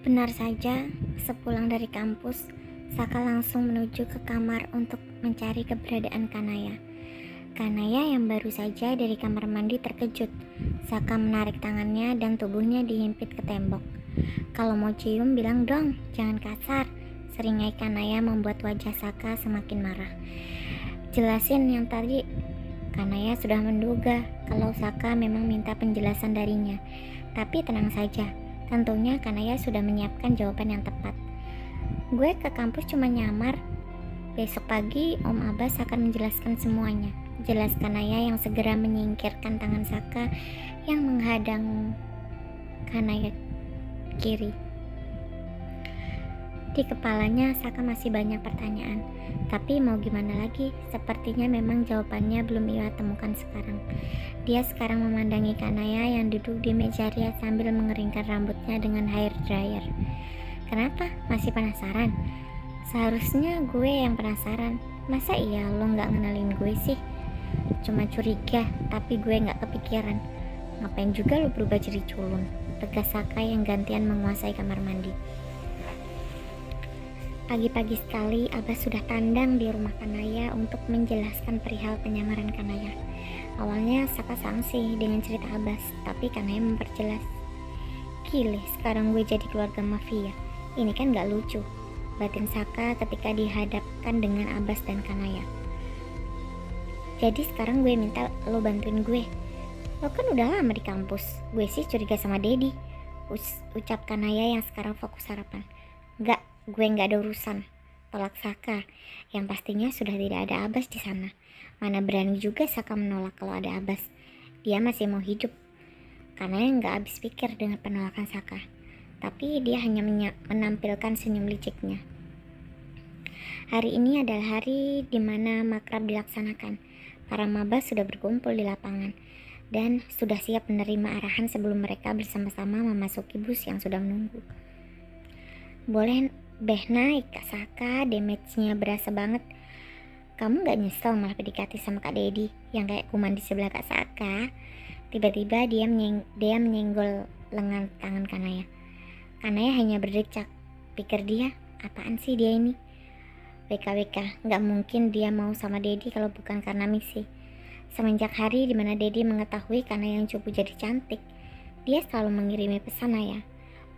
Benar saja, sepulang dari kampus, Saka langsung menuju ke kamar untuk mencari keberadaan Kanaya. Kanaya yang baru saja dari kamar mandi terkejut. Saka menarik tangannya dan tubuhnya dihimpit ke tembok. Kalau mau cium bilang dong, jangan kasar. Seringai Kanaya membuat wajah Saka semakin marah. Jelasin yang tadi. Kanaya sudah menduga kalau Saka memang minta penjelasan darinya. Tapi tenang saja, tentunya Kanaya sudah menyiapkan jawaban yang tepat. Gue ke kampus cuma nyamar. Besok pagi Om Abbas akan menjelaskan semuanya. Jelas Kanaya yang segera menyingkirkan tangan Saka yang menghadang Kanaya kiri. Di kepalanya Saka masih banyak pertanyaan. Tapi mau gimana lagi, sepertinya memang jawabannya belum ia temukan sekarang. Dia sekarang memandangi Kanaya yang duduk di meja ria sambil mengeringkan rambutnya dengan hair dryer. Kenapa? Masih penasaran? Seharusnya gue yang penasaran. Masa iya lo gak ngenalin gue sih? Cuma curiga, tapi gue gak kepikiran. Ngapain juga lo berubah jadi culun? Tegas Saka yang gantian menguasai kamar mandi. Pagi-pagi sekali Abbas sudah tandang di rumah Kanaya untuk menjelaskan perihal penyamaran Kanaya. Awalnya Saka sangsi dengan cerita Abbas, tapi Kanaya memperjelas. Gile, sekarang gue jadi keluarga mafia. Ini kan gak lucu, batin Saka ketika dihadapkan dengan Abbas dan Kanaya. Jadi sekarang gue minta lo bantuin gue. Lo kan udah lama di kampus. Gue sih curiga sama Dedi, ucap Kanaya yang sekarang fokus sarapan. Gak, gue gak ada urusan, tolak Saka yang pastinya sudah tidak ada Abbas di sana. Mana berani juga Saka menolak kalau ada Abbas. Dia masih mau hidup. Kanaya gak habis pikir dengan penolakan Saka, tapi dia hanya menampilkan senyum liciknya. Hari ini adalah hari di mana makrab dilaksanakan. Para maba sudah berkumpul di lapangan dan sudah siap menerima arahan sebelum mereka bersama-sama memasuki bus yang sudah menunggu. Boleh naik Kak Saka, damage-nya berasa banget. Kamu gak nyesel malah PDKT sama Kak Dedi yang kayak kuman di sebelah Kak Saka? Tiba-tiba dia menyenggol lengan tangan Kanaya. Kanaya hanya berdecak. Pikir dia, apaan sih dia ini? WKWK, gak mungkin dia mau sama Dedi kalau bukan karena misi. Semenjak hari dimana Dedi mengetahui Kanaya yang cupu jadi cantik, dia selalu mengirimi pesan Naya.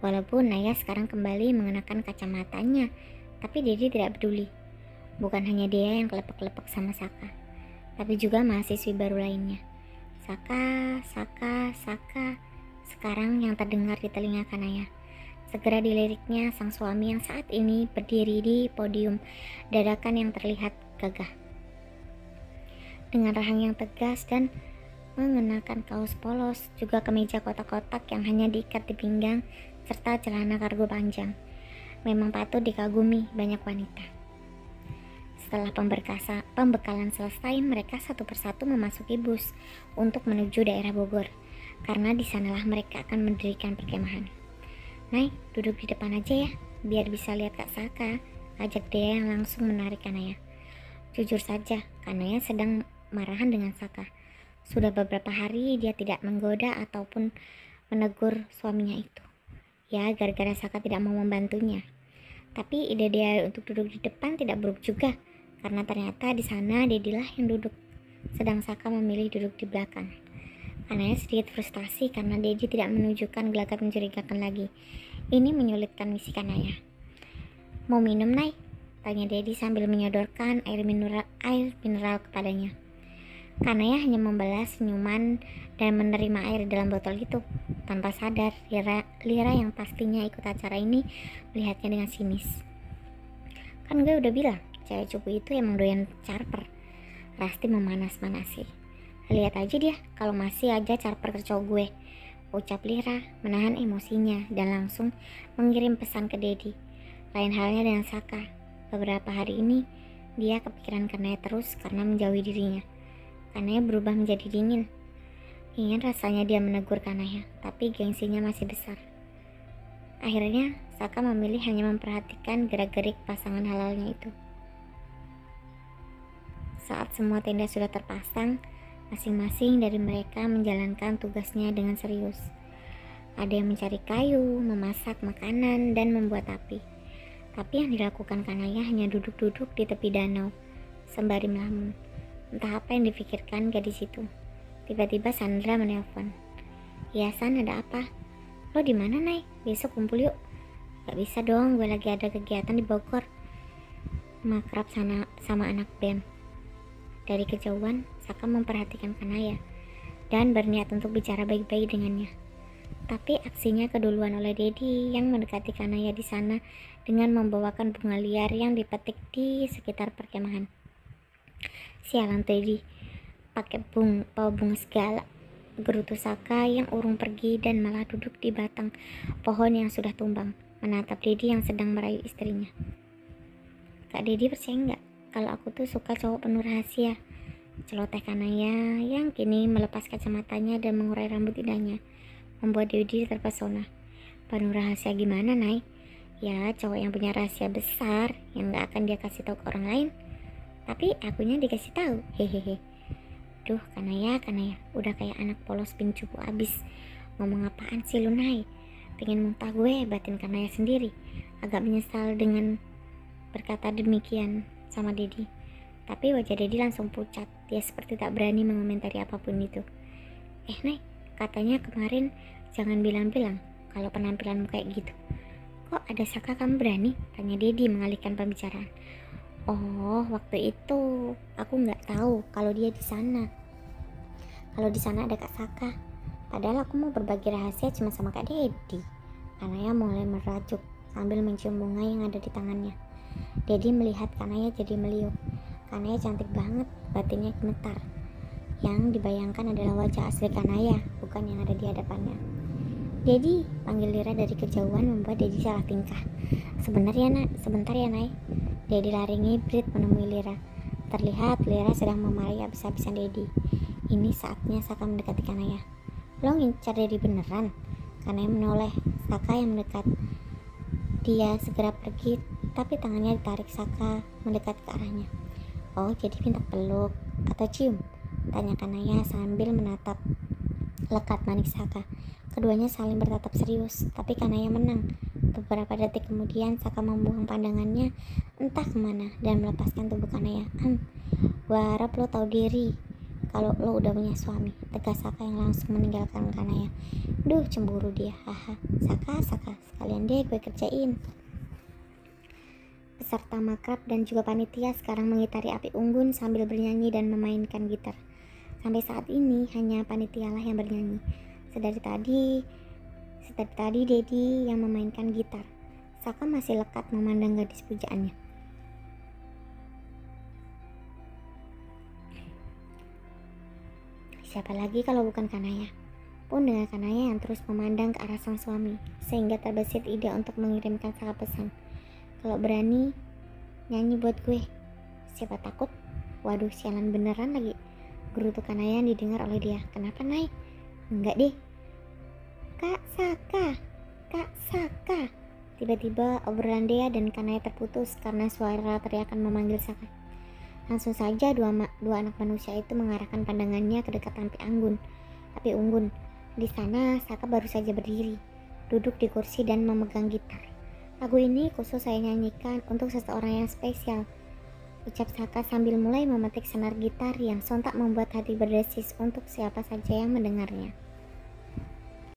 Walaupun Naya sekarang kembali mengenakan kacamatanya, tapi Dedi tidak peduli. Bukan hanya dia yang kelepek-kelepek sama Saka, tapi juga mahasiswi baru lainnya. Saka, Saka, Saka, sekarang yang terdengar di telinga Kanaya. Segera diliriknya sang suami yang saat ini berdiri di podium dadakan yang terlihat gagah. Dengan rahang yang tegas dan mengenakan kaos polos, juga kemeja kotak-kotak yang hanya diikat di pinggang, serta celana kargo panjang. Memang patut dikagumi banyak wanita. Setelah pembekalan selesai, mereka satu persatu memasuki bus untuk menuju daerah Bogor, karena di sanalah mereka akan mendirikan perkemahan. Nay, duduk di depan aja ya, biar bisa lihat Kak Saka, ajak dia yang langsung menarik Kanaya. Jujur saja, Kanaya sedang marahan dengan Saka. Sudah beberapa hari dia tidak menggoda ataupun menegur suaminya itu. Ya, gara-gara Saka tidak mau membantunya. Tapi ide dia untuk duduk di depan tidak buruk juga, karena ternyata di sana Dedilah yang duduk, sedang Saka memilih duduk di belakang. Kanaya sedikit frustasi karena Dedi tidak menunjukkan gelagat mencurigakan lagi. Ini menyulitkan misi Kanaya. Mau minum, Nay? Tanya Dedi sambil menyodorkan air mineral kepadanya. Kanaya hanya membalas senyuman dan menerima air dalam botol itu. Tanpa sadar, Lira yang pastinya ikut acara ini melihatnya dengan sinis. Kan gue udah bilang, cewek cupu itu emang doyan charper. Rasti memanas-manasi. Lihat aja dia kalau masih aja charper ke cowok gue, ucap Lira menahan emosinya dan langsung mengirim pesan ke Dedi. Lain halnya dengan Saka. Beberapa hari ini dia kepikiran Kanaya terus karena menjauhi dirinya. Kanaya berubah menjadi dingin. Ingin rasanya dia menegur Kanaya, tapi gengsinya masih besar. Akhirnya Saka memilih hanya memperhatikan gerak-gerik pasangan halalnya itu. Saat semua tenda sudah terpasang, masing-masing dari mereka menjalankan tugasnya dengan serius. Ada yang mencari kayu, memasak makanan, dan membuat api. Tapi yang dilakukan Kanaya hanya duduk-duduk di tepi danau, sembari melamun. Entah apa yang dipikirkan gadis itu. Tiba-tiba Sandra menelpon. "Ya San, ada apa? Lo di mana, Nay? Besok kumpul yuk." "Gak bisa dong, gue lagi ada kegiatan di Bogor." Makrab sama anak BEM. Dari kejauhan, Saka memperhatikan Kanaya dan berniat untuk bicara baik-baik dengannya. Tapi aksinya keduluan oleh Dedi yang mendekati Kanaya di sana dengan membawakan bunga liar yang dipetik di sekitar perkemahan. "Sialan Dedi, pakai bawa bunga segala," gerutu Saka yang urung pergi dan malah duduk di batang pohon yang sudah tumbang, menatap Dedi yang sedang merayu istrinya. "Kak Dedi percaya nggak kalau aku tuh suka cowok penuh rahasia?" celoteh Kanaya yang kini melepas kacamatanya dan mengurai rambut indahnya, membuat Dedi terpesona. "Penuh rahasia gimana, Nay?" "Ya, cowok yang punya rahasia besar yang nggak akan dia kasih tahu ke orang lain. Tapi akunya dikasih tahu, hehehe." "Duh, Kanaya, udah kayak anak polos ping cupu abis. Ngomong apaan sih lu, Nay? Pengen muntah gue," batin Kanaya sendiri, agak menyesal dengan berkata demikian sama Dedi. Tapi wajah Dedi langsung pucat. Dia seperti tak berani mengomentari apapun itu. "Nay, katanya kemarin jangan bilang-bilang kalau penampilanmu kayak gitu. Kok ada Saka kamu berani?" tanya Dedi mengalihkan pembicaraan. "Oh, waktu itu aku nggak tahu kalau dia di sana. Kalau di sana ada Kak Saka. Padahal aku mau berbagi rahasia cuma sama Kak Dedi." Kanaya mulai merajuk sambil mencium bunga yang ada di tangannya. Dedi melihat Kanaya jadi meliuk. Kanaya cantik banget, batinnya gemetar. Yang dibayangkan adalah wajah asli Kanaya, bukan yang ada di hadapannya. "Dedi," panggil Lira dari kejauhan membuat Dedi salah tingkah. Sebentar ya, Nay." Dedi lari ngibrit menemui Lira. Terlihat Lira sedang memarahi habis-habisan Dedi. Ini saatnya Saka mendekati Kanaya. "Lo ngincar Dedi beneran?" Kanaya menoleh Saka yang mendekat. Dia segera pergi, tapi tangannya ditarik Saka mendekat ke arahnya. "Oh, jadi minta peluk atau cium?" tanya Kanaya sambil menatap lekat manik Saka. Keduanya saling bertatap serius, tapi Kanaya menang. Beberapa detik kemudian Saka membuang pandangannya entah kemana dan melepaskan tubuh Kanaya. "Gua harap lo tahu diri kalau lo udah punya suami," tegas Saka yang langsung meninggalkan Kanaya. "Duh, cemburu dia, haha. Saka, sekalian deh gue kerjain." Peserta makrab dan juga panitia sekarang mengitari api unggun sambil bernyanyi dan memainkan gitar. Sampai saat ini hanya panitialah yang bernyanyi. Sedari tadi Dedi yang memainkan gitar. Saka masih lekat memandang gadis pujaannya. Siapa lagi kalau bukan Kanaya? Pun dengan Kanaya yang terus memandang ke arah sang suami, sehingga terbesit ide untuk mengirimkan Saka pesan. "Kalau berani, nyanyi buat gue." "Siapa takut?" "Waduh, sialan beneran lagi," gerutu Kanaya yang didengar oleh dia. "Kenapa, Nay?" "Enggak deh." Kak Saka." Tiba-tiba obrolan Dea dan Kanaya terputus karena suara teriakan memanggil Saka. Langsung saja dua anak manusia itu mengarahkan pandangannya ke dekat api unggun. Di sana Saka baru saja berdiri, duduk di kursi dan memegang gitar. "Lagu ini khusus saya nyanyikan untuk seseorang yang spesial," ucap Saka sambil mulai memetik senar gitar yang sontak membuat hati berdesis untuk siapa saja yang mendengarnya.